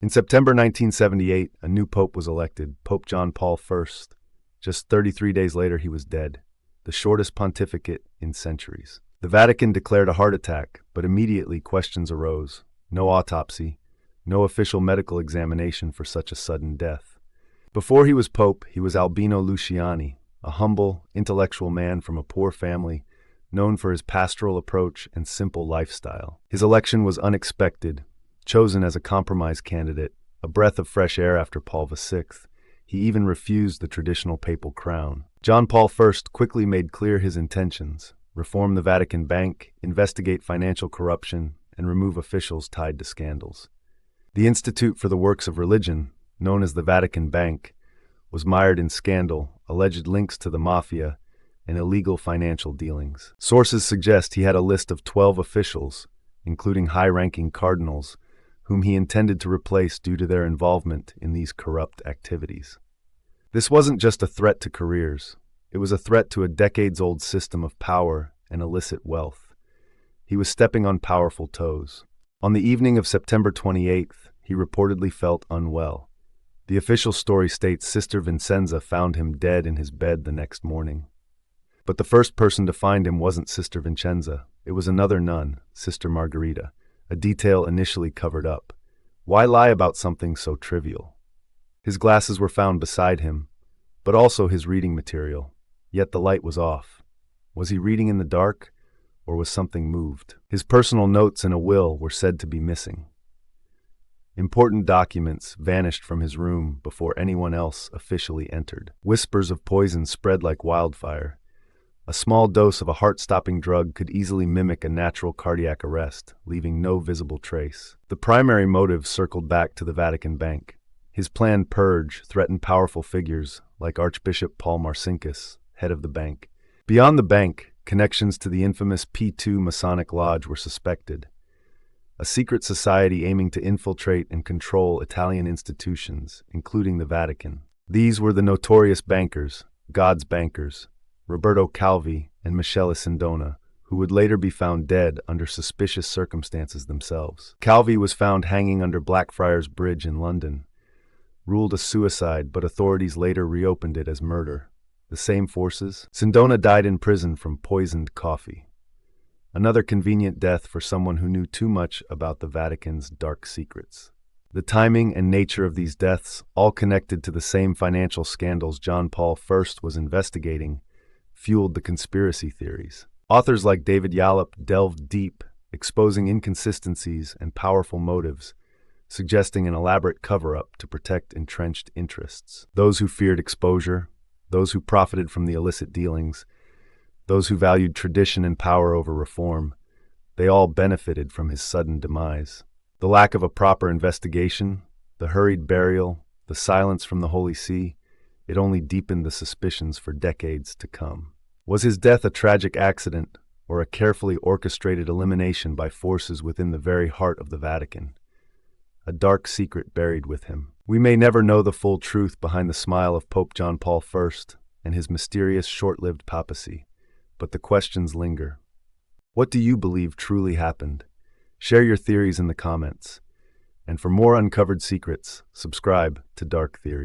In September 1978, a new pope was elected, Pope John Paul I. Just 33 days later, he was dead, the shortest pontificate in centuries. The Vatican declared a heart attack, but immediately questions arose. No autopsy, no official medical examination for such a sudden death. Before he was pope, he was Albino Luciani, a humble, intellectual man from a poor family, known for his pastoral approach and simple lifestyle. His election was unexpected, chosen as a compromise candidate, a breath of fresh air after Paul VI. He even refused the traditional papal crown. John Paul I quickly made clear his intentions: reform the Vatican Bank, investigate financial corruption, and remove officials tied to scandals. The Institute for the Works of Religion, known as the Vatican Bank, was mired in scandal, alleged links to the mafia, and illegal financial dealings. Sources suggest he had a list of 12 officials, including high-ranking cardinals, whom he intended to replace due to their involvement in these corrupt activities. This wasn't just a threat to careers. It was a threat to a decades-old system of power and illicit wealth. He was stepping on powerful toes. On the evening of September 28th, he reportedly felt unwell. The official story states Sister Vincenza found him dead in his bed the next morning. But the first person to find him wasn't Sister Vincenza. It was another nun, Sister Margherita, a detail initially covered up. Why lie about something so trivial? His glasses were found beside him, but also his reading material. Yet the light was off. Was he reading in the dark, or was something moved? His personal notes and a will were said to be missing. Important documents vanished from his room before anyone else officially entered. Whispers of poison spread like wildfire. A small dose of a heart-stopping drug could easily mimic a natural cardiac arrest, leaving no visible trace. The primary motive circled back to the Vatican Bank. His planned purge threatened powerful figures like Archbishop Paul Marcinkus, head of the bank. Beyond the bank, connections to the infamous P2 Masonic Lodge were suspected, a secret society aiming to infiltrate and control Italian institutions, including the Vatican. These were the notorious bankers, God's bankers, Roberto Calvi and Michele Sindona, who would later be found dead under suspicious circumstances themselves. Calvi was found hanging under Blackfriars Bridge in London, ruled a suicide, but authorities later reopened it as murder. The same forces? Sindona died in prison from poisoned coffee. Another convenient death for someone who knew too much about the Vatican's dark secrets. The timing and nature of these deaths, all connected to the same financial scandals John Paul I was investigating, fueled the conspiracy theories. Authors like David Yallop delved deep, exposing inconsistencies and powerful motives, suggesting an elaborate cover-up to protect entrenched interests. Those who feared exposure, those who profited from the illicit dealings, those who valued tradition and power over reform, they all benefited from his sudden demise. The lack of a proper investigation, the hurried burial, the silence from the Holy See, it only deepened the suspicions for decades to come. Was his death a tragic accident, or a carefully orchestrated elimination by forces within the very heart of the Vatican? A dark secret buried with him. We may never know the full truth behind the smile of Pope John Paul I and his mysterious short-lived papacy, but the questions linger. What do you believe truly happened? Share your theories in the comments. And for more uncovered secrets, subscribe to Dark Theory.